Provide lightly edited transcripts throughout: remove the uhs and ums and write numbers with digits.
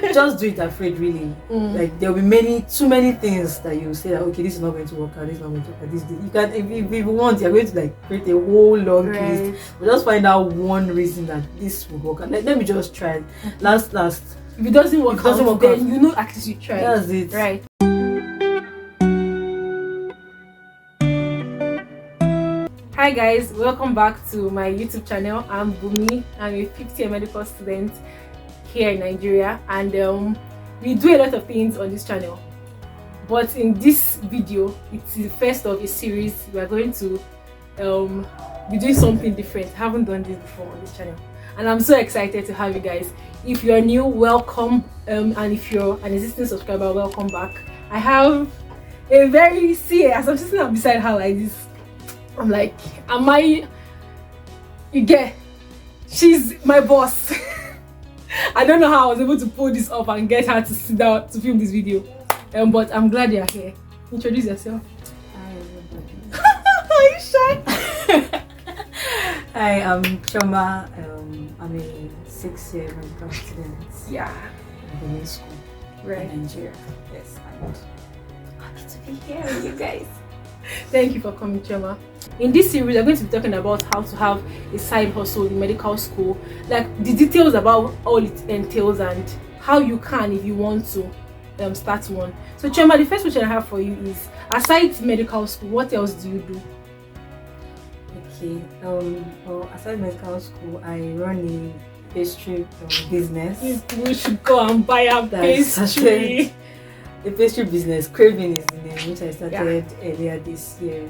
Just do it afraid, really. Like there'll be too many things that you say that okay, this is not going to work out, this is not going to work out, this. You can, if you want, you're going to like create a whole long list. But just find out one reason that this will work out. Like, let me just try. Last. If it doesn't work out, then you know at least you tried. That's it. Right. Hi guys, welcome back to my YouTube channel. I'm Bumi. I'm a fifth-year medical student here in Nigeria, and we do a lot of things on this channel. But in this video, it's the first of a series. We are going to be doing something different. I haven't done this before on this channel, and I'm so excited to have you guys. If you're new, welcome, and if you're an existing subscriber, welcome back. I have a very as I'm sitting beside her like this, I'm like, you get, she's my boss. I don't know how I was able to pull this off and get her to sit down to film this video, but I'm glad you're here. Introduce yourself. Hi everybody. Are you shy? Hi, I'm Chioma. I'm a 6th-year medical student. Yeah. In Bumi school. Right. In Nigeria. Yes, and happy to be here with you guys. Thank you for coming, Chioma. In this series, we're going to be talking about how to have a side hustle in medical school, like the details about all it entails and how you can, if you want to, start one. So, Chioma, the first question I have for you is: aside medical school, what else do you do? Okay. Well, aside medical school, I run a pastry business. We should go and buy a pastry. The pastry business, Crave is the name, which I started earlier this year.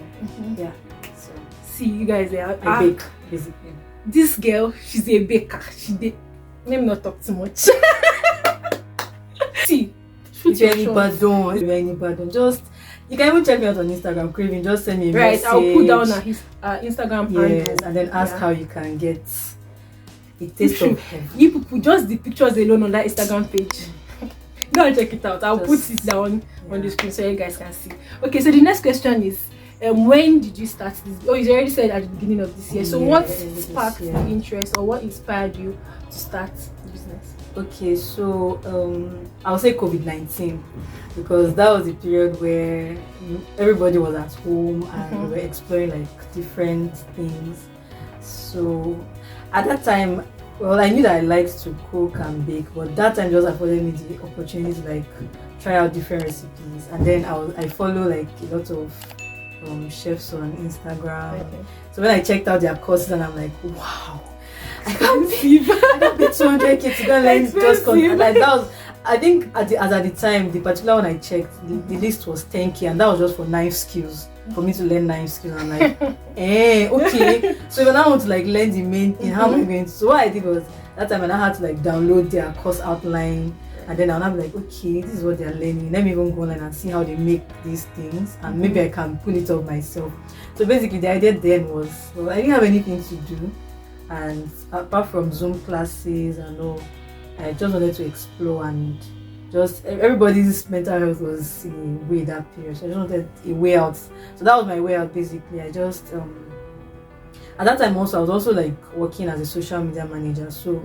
Yeah. So see, you guys there. I bake basically. This girl, she's a baker. Let me not talk too much. See, if you're anybody, just you can even check me out on Instagram, Crave. Just send me a message. I'll put down his Instagram handle, and then ask how you can get a taste of heaven. You people, just the pictures alone on that Instagram page. Go and check it out. I'll put it down on the screen so you guys can see. Okay, so the next question is, when did you start this? Oh, you already said at the beginning of this year. So what sparked the interest, or what inspired you to start the business? Okay, so I'll say COVID-19, because that was the period where everybody was at home and we were exploring like different things. So at that time, well, I knew that I liked to cook and bake, but that time just afforded me the opportunity to like try out different recipes. And then I follow like a lot of chefs on Instagram. Okay. So when I checked out their courses, and I'm like, wow, I can't believe I got paid 200k to go learn just content. Like that was, I think at the time, the particular one I checked, the list was 10k, and that was just for knife skills. For me to learn knife skills, I'm like, okay. So when I want to like learn the main thing, how am I going to? So what I did was that time, and I had to like download their course outline, and then I'll be like, okay, this is what they're learning. Let me even go online and see how they make these things, and maybe I can pull it off myself. So basically, the idea then was, well, I didn't have anything to do, and apart from Zoom classes and all, I just wanted to explore, and just everybody's mental health was in a way that period, so I just wanted a way out. So that was my way out basically. I just at that time also I was also like working as a social media manager. So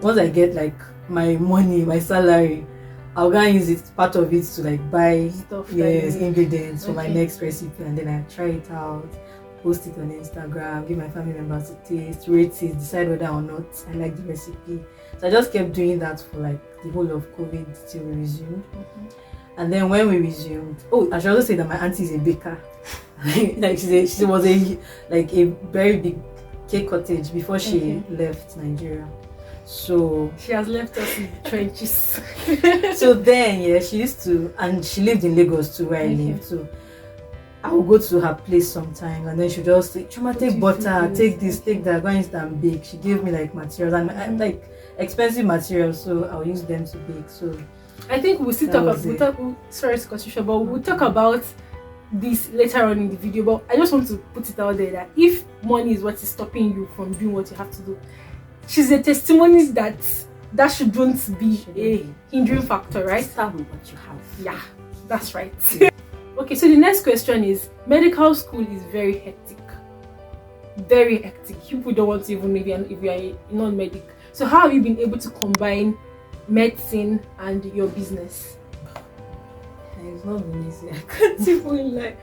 once I get like my money, my salary, I'll go and use it, part of it, to like buy stuff, ingredients for my next recipe, and then I try it out, post it on Instagram, give my family members a taste, rate it, decide whether or not I like the recipe. So I just kept doing that for like the whole of COVID till we resumed. And then when we resumed, I should also say that my auntie is a baker. Like she was a very big cake cottage before she left Nigeria. So she has left us in the trenches. So then she used to, and she lived in Lagos too, where I lived. So I would go to her place sometimes, and then she'd just say, Chioma, take butter, take this, take that, go and bake. She gave me like materials, and like expensive materials, so I'll use them to bake. So I think we'll still talk about, sorry to cut you short, but we'll talk about this later on in the video. But I just want to put it out there that if money is what is stopping you from doing what you have to do, she's a testimony that shouldn't be a hindering factor, right? Start with what you have. Yeah, that's right. Okay, so the next question is, medical school is very hectic. Very hectic. People don't want to even, maybe if you are a non-medic. So how have you been able to combine medicine and your business? It's not been easy. I can't even lie.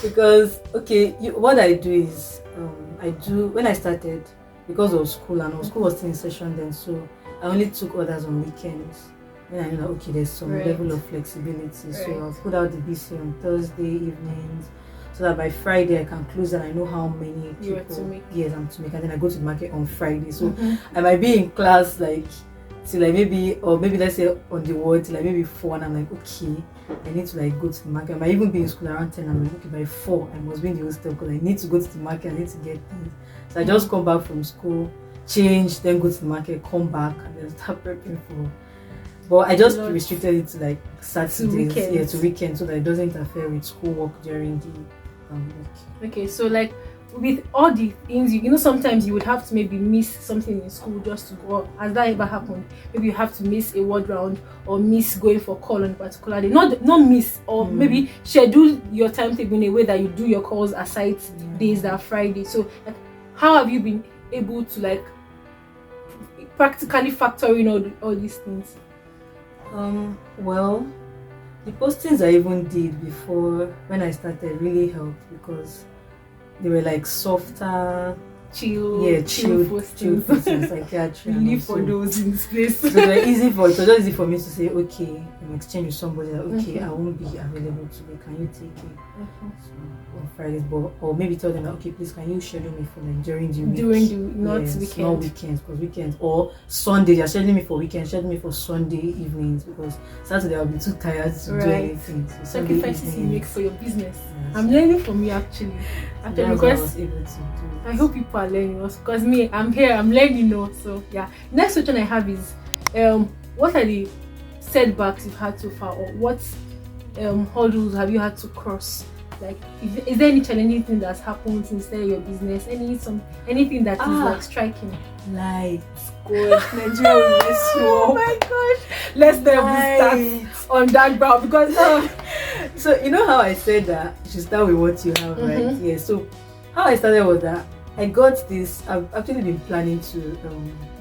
Because what I do is when I started, because of school and school was still in session then, so I only took orders on weekends. When I know that there's some level of flexibility, so I'll put out the BC on Thursday evenings, so that by Friday I can close and I know how many people I'm to make, and then I go to the market on Friday. So I might be in class like till like maybe let's say on the ward till like maybe 4, and I'm like, okay, I need to like go to the market. I might even be in school around 10. I'm like, okay, by 4 I must be in the hostel because I need to go to the market. I need to get things. So I just come back from school, change, then go to the market, come back, and then start prepping for. But I just restricted it to like Saturdays, to weekends, so that it doesn't interfere with schoolwork during the week. Okay, so like with all the things, sometimes you would have to maybe miss something in school just to go. Has that ever happened? Maybe you have to miss a word round or miss going for call on a particular day. Not miss, or maybe schedule your timetable in a way that you do your calls aside days that are Friday. So like, how have you been able to like practically factor in all these things? Well, the postings I even did before when I started really helped because they were like softer, chill postings, like relief for those in this place. So it was just easy for me to say, okay, in exchange with somebody that I won't be available today. Can you take it on Fridays? Or maybe tell them that, okay, please can you schedule me for like during the week? Not weekends, because weekends or Sunday they're scheduling me for weekends, schedule me for Sunday evenings because Saturday I'll be too tired to do anything. So sacrifices you make for your business. Yes. I'm learning from you actually because I hope people are learning also, because I'm here, I'm learning now. So yeah, next question I have is what are the setbacks you've had so far, or what hurdles have you had to cross? Like, is there any challenging thing that's happened since your business? Anything that is like striking? Lights, God, Nigeria will miss you. Oh my gosh! Let's start on that ground because so you know how I said that you should start with what you have, right? Yeah. So how I started was that I got this. I've actually been planning to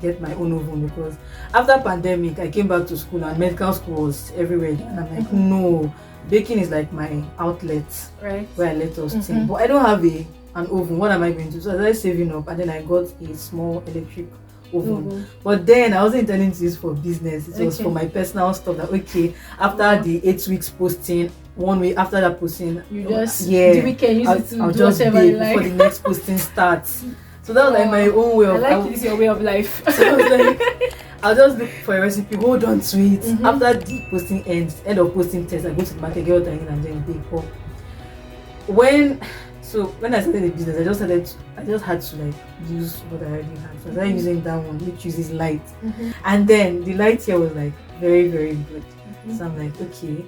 get my own oven because after pandemic I came back to school and medical school was everywhere, and I'm like, no. Baking is like my outlet, right? Where I let us think. But I don't have an oven. What am I going to do? So I started saving up, and then I got a small electric oven. But then I wasn't intending to use for business. It was for my personal stuff. That after the 8 weeks posting, 1 week after that posting, you just the weekend use it to I'll do just whatever you like before the next posting starts. So that was like my own way of. I like this your way of life. So I was like, I'll just look for a recipe, hold on to it. After the posting end of posting test, I go to the market, get what I need, and then bake. But when I started the business, I just had to like use what I already had. So I started using that one, which uses light. And then the light here was like very, very good. So I'm like, okay,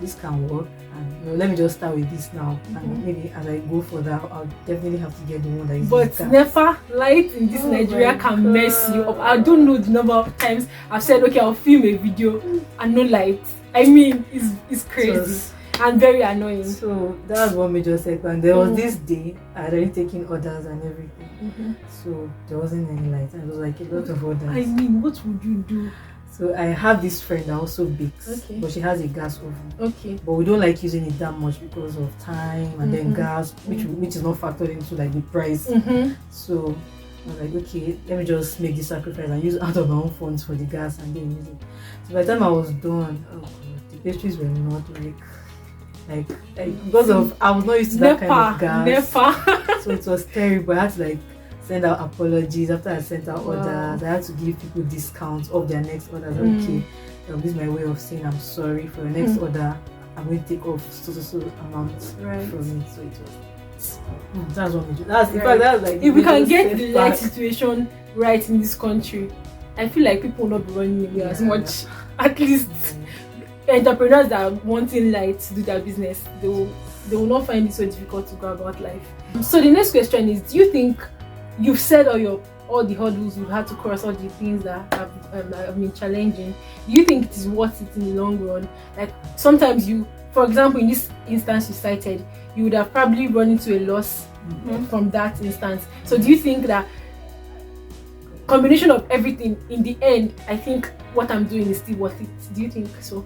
this can work. And let me just start with this now, and maybe as I go further, I'll definitely have to get the one that is. But never light in this Nigeria can mess you up. I don't know the number of times I've said, okay, I'll film a video and no light. I mean, it's crazy and very annoying. So that was one major setback. And there was this day I had already taken orders and everything, so there wasn't any light, and it was like a lot of orders. I mean, what would you do? So I have this friend that also bakes, but she has a gas oven. But we don't like using it that much because of time and then gas, which is not factored into like the price. So I was like, okay, let me just make the sacrifice and use out of my own funds for the gas and then use it. So by the time I was done, oh God, the pastries were not like because of I was not used to that kind of gas. So it was terrible. I had to like send out apologies after I sent out orders. I had to give people discounts of their next orders. Okay, this is my way of saying I'm sorry for your next order. I'm going to take off so amount from it. So it was that's what we do. That's in fact that's like if we can get the light situation right in this country, I feel like people will not be running away as much. At least entrepreneurs that are wanting light to do their business, they will not find it so difficult to go about life. So the next question is, do you think you've said all the hurdles you've had to cross, all the things that have been challenging? Do you think it is worth it in the long run? Like sometimes for example, in this instance you cited, you would have probably run into a loss from that instance. So do you think that combination of everything, in the end, I think what I'm doing is still worth it. Do you think so?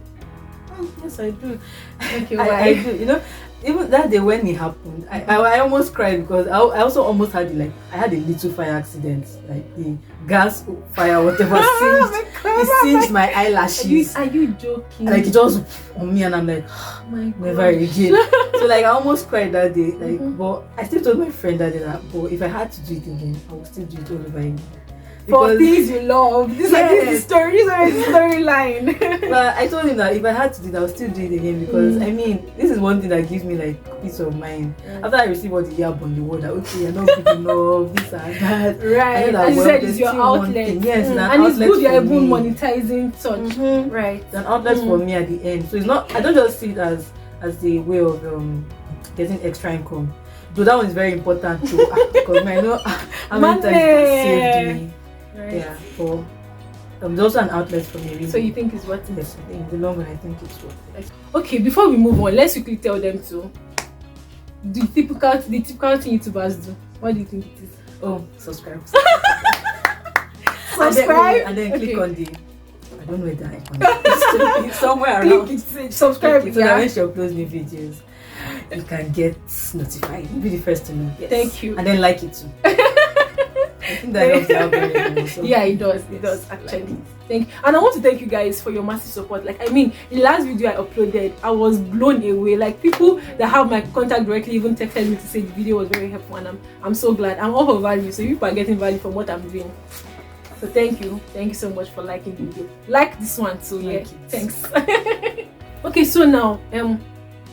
Yes, I do. Okay, I do. You know, even that day when it happened, I almost cried because I also almost had I had a little fire accident, like the gas fire, whatever, singed my eyelashes. Are you joking? Like it just on me, and I'm like, oh my never again. So like I almost cried that day. Like, but I still told my friend that day that, but if I had to do it again, I would still do it all over again. For things you love. This is the storyline. But I told him that if I had to do it, I would still do it again because I mean, this is one thing that gives me like peace of mind. After I receive all the yab on the word that okay, you're not good enough, this and that. Right. That, as you said, it's your outlet. Yes, and it's good you're even monetizing such. Right. It's an outlet for me at the end. So it's not. I don't just see it as a way of getting extra income. Though that one is very important too, because I know how many times it saved me. Right. Yeah, but there's also an outlet for me. Really. So you think it's worth it? Yes, in the long run, I think it's worth it. Okay, before we move on, let's quickly tell them to the typical thing YouTubers do. What do you think it is? Oh, subscribe. Subscribe and then click on the. I don't know where the icon is. It's somewhere around. Subscribe. So that when she uploads new videos, you can get notified. You'll be the first to know. Yes. Thank you. And then like it too. I think that helps the algorithm also. Yeah, it does. It does actually. And I want to thank you guys for your massive support. Like, I mean, the last video I uploaded, I was blown away. Like, people that have my contact directly even texted me to say the video was very helpful, and I'm so glad. I'm all for value, so people are getting value from what I'm doing. So thank you so much for liking the video. Like this one too. Yeah, thanks. Okay, so now,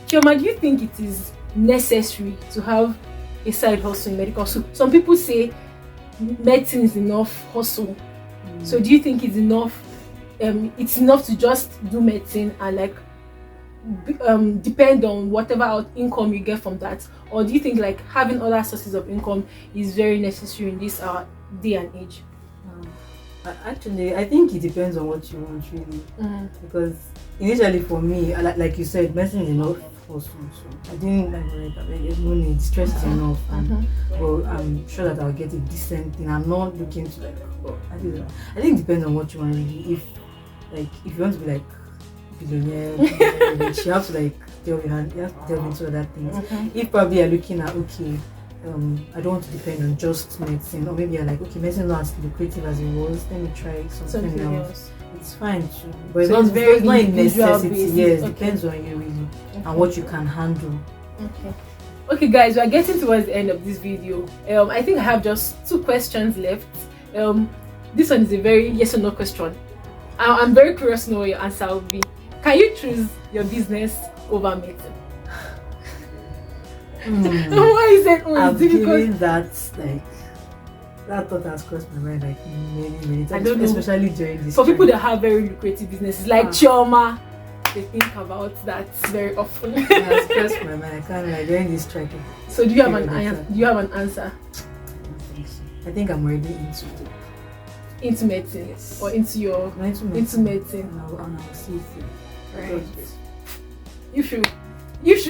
Chioma, do you think it is necessary to have a side hustle in medical school? Some people say medicine is enough hustle. So do you think it's enough? It's enough to just do medicine and like depend on whatever income you get from that, or do you think like having other sources of income is very necessary in this day and age? Actually, I think it depends on what you want really. Because initially for me, like you said, medicine is enough hustle. So I didn't there's no need, stress is enough, and well, I'm sure that I'll get a decent thing. I'm not looking to like I think it depends on what you want really. If you want to be like billionaire, rich, you have to like delve into other things. If probably you're looking at okay, I don't want to depend on just medicine, or maybe you're like okay, medicine not as lucrative as it was, let me try something else. It's fine too, but it's not a necessity. Yes, depends on you really and what you can handle. Okay guys, we are getting towards the end of this video. I think I have just 2 questions left. This one is a very yes or no question. I'm very curious to know what your answer will be. Can you choose your business over medicine? Why is it I'm difficult? That thought has crossed my mind like many times. I don't know, especially during this. For people that have very lucrative businesses like Chioma, they think about that very often. It has crossed my mind. I can't like during this strike. So do you have an answer? I think I'm already into medicine, yes. Or into medicine. And I'll see it through. Right. You should.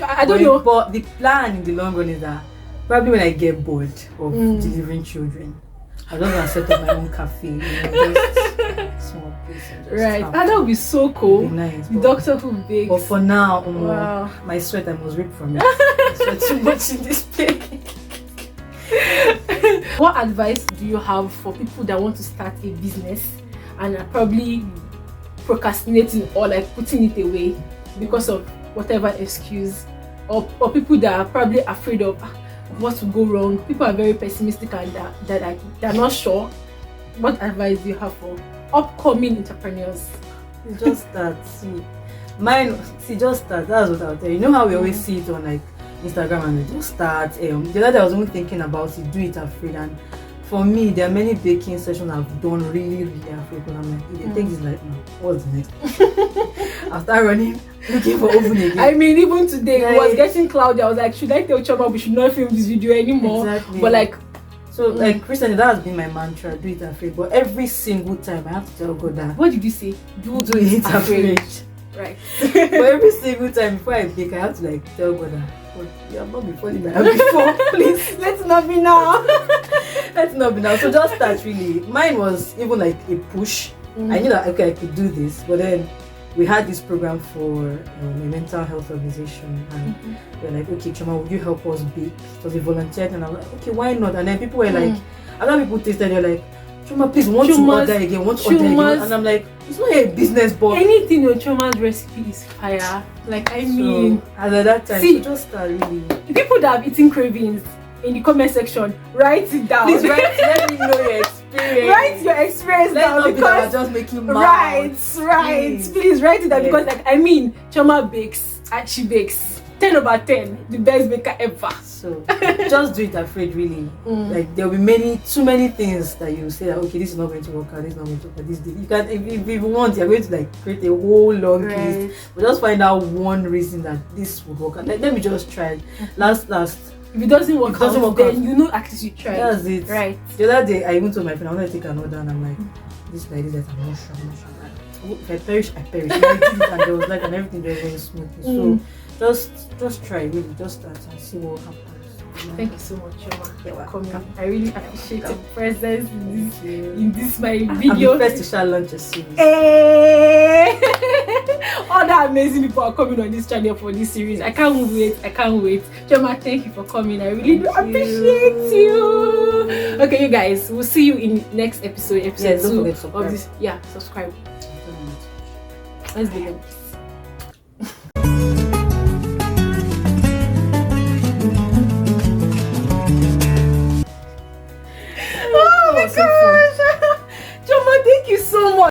I don't know. But the plan in the long run is that probably when I get bored of delivering children, I'm just gonna set up my own cafe, just small place. Right. That would be so cool. Be nice, the doctor who bakes. But for now, my sweat I must rip from it. I sweat too much in this place. What advice do you have for people that want to start a business and are probably procrastinating or like putting it away because of whatever excuse, or people that are probably afraid of what will go wrong? People are very pessimistic and they're not sure. What advice do you have for upcoming entrepreneurs? Just start. Just start. That's what I'll tell you. You know how we always see it on like Instagram and we just start. The other day I was even thinking about it, do it afraid. And for me, there are many baking sessions I've done really afraid, but I'm like, if they take this like, no, what's the next? I'll start running, looking for oven again. I mean, even today, it was getting cloudy. I was like, should I tell Chioma we should not film this video anymore? Exactly. But like, so like recently, that has been my mantra, do it afraid. But every single time I have to tell God that. What did you say? Do it afraid. Right. But every single time before I bake, I have to like tell God that, but you have not been falling my hand before. Please, let's not be now. Let's not be now. So just start really. Mine was even like a push. I knew that okay, I could do this, but then we had this program for a mental health organization, and they're like, okay, Chioma, would you help us bake? It was a volunteer, and I was like, okay, why not? And then people were like, other people tasted, they're like, Chioma, please, want to order again, want to order again. And I'm like, it's not a business, but anything your Chioma's recipe is fire. Like, I mean, as at that time, see, so just really. People that have eaten cravings in the comment section, write it down. Please write, let me know your experience. Write your experience down because just making mad. Right. Please write it down because, like, I mean, Chioma bakes and she bakes 10 over 10, the best baker ever. So just do it afraid, really. Like there'll be too many things that you say that okay, this is not going to work out, this is not going to work out. This you can if you want, you're going to like create a whole long list. But just find out one reason that this would work out. Like, let me just try. Last. If it doesn't work out, then you know at least you tried. That's it. Right. The other day I even told my friend I want to take an order and I'm like, this like this, I'm not sure. If I perish, I perish. And I did it and there was like and everything just went smoothly. So just try, really, just start and see what happens. Thank you so much, Chioma, for coming. I really appreciate your presence in this my video. I'm the first to share lunch a series. Hey! All the amazing people are coming on this channel for this series. I can't wait. Chioma, thank you for coming. I really do appreciate you. Okay, you guys, we'll see you in next episode 2 of this. Yeah, subscribe. Let's begin.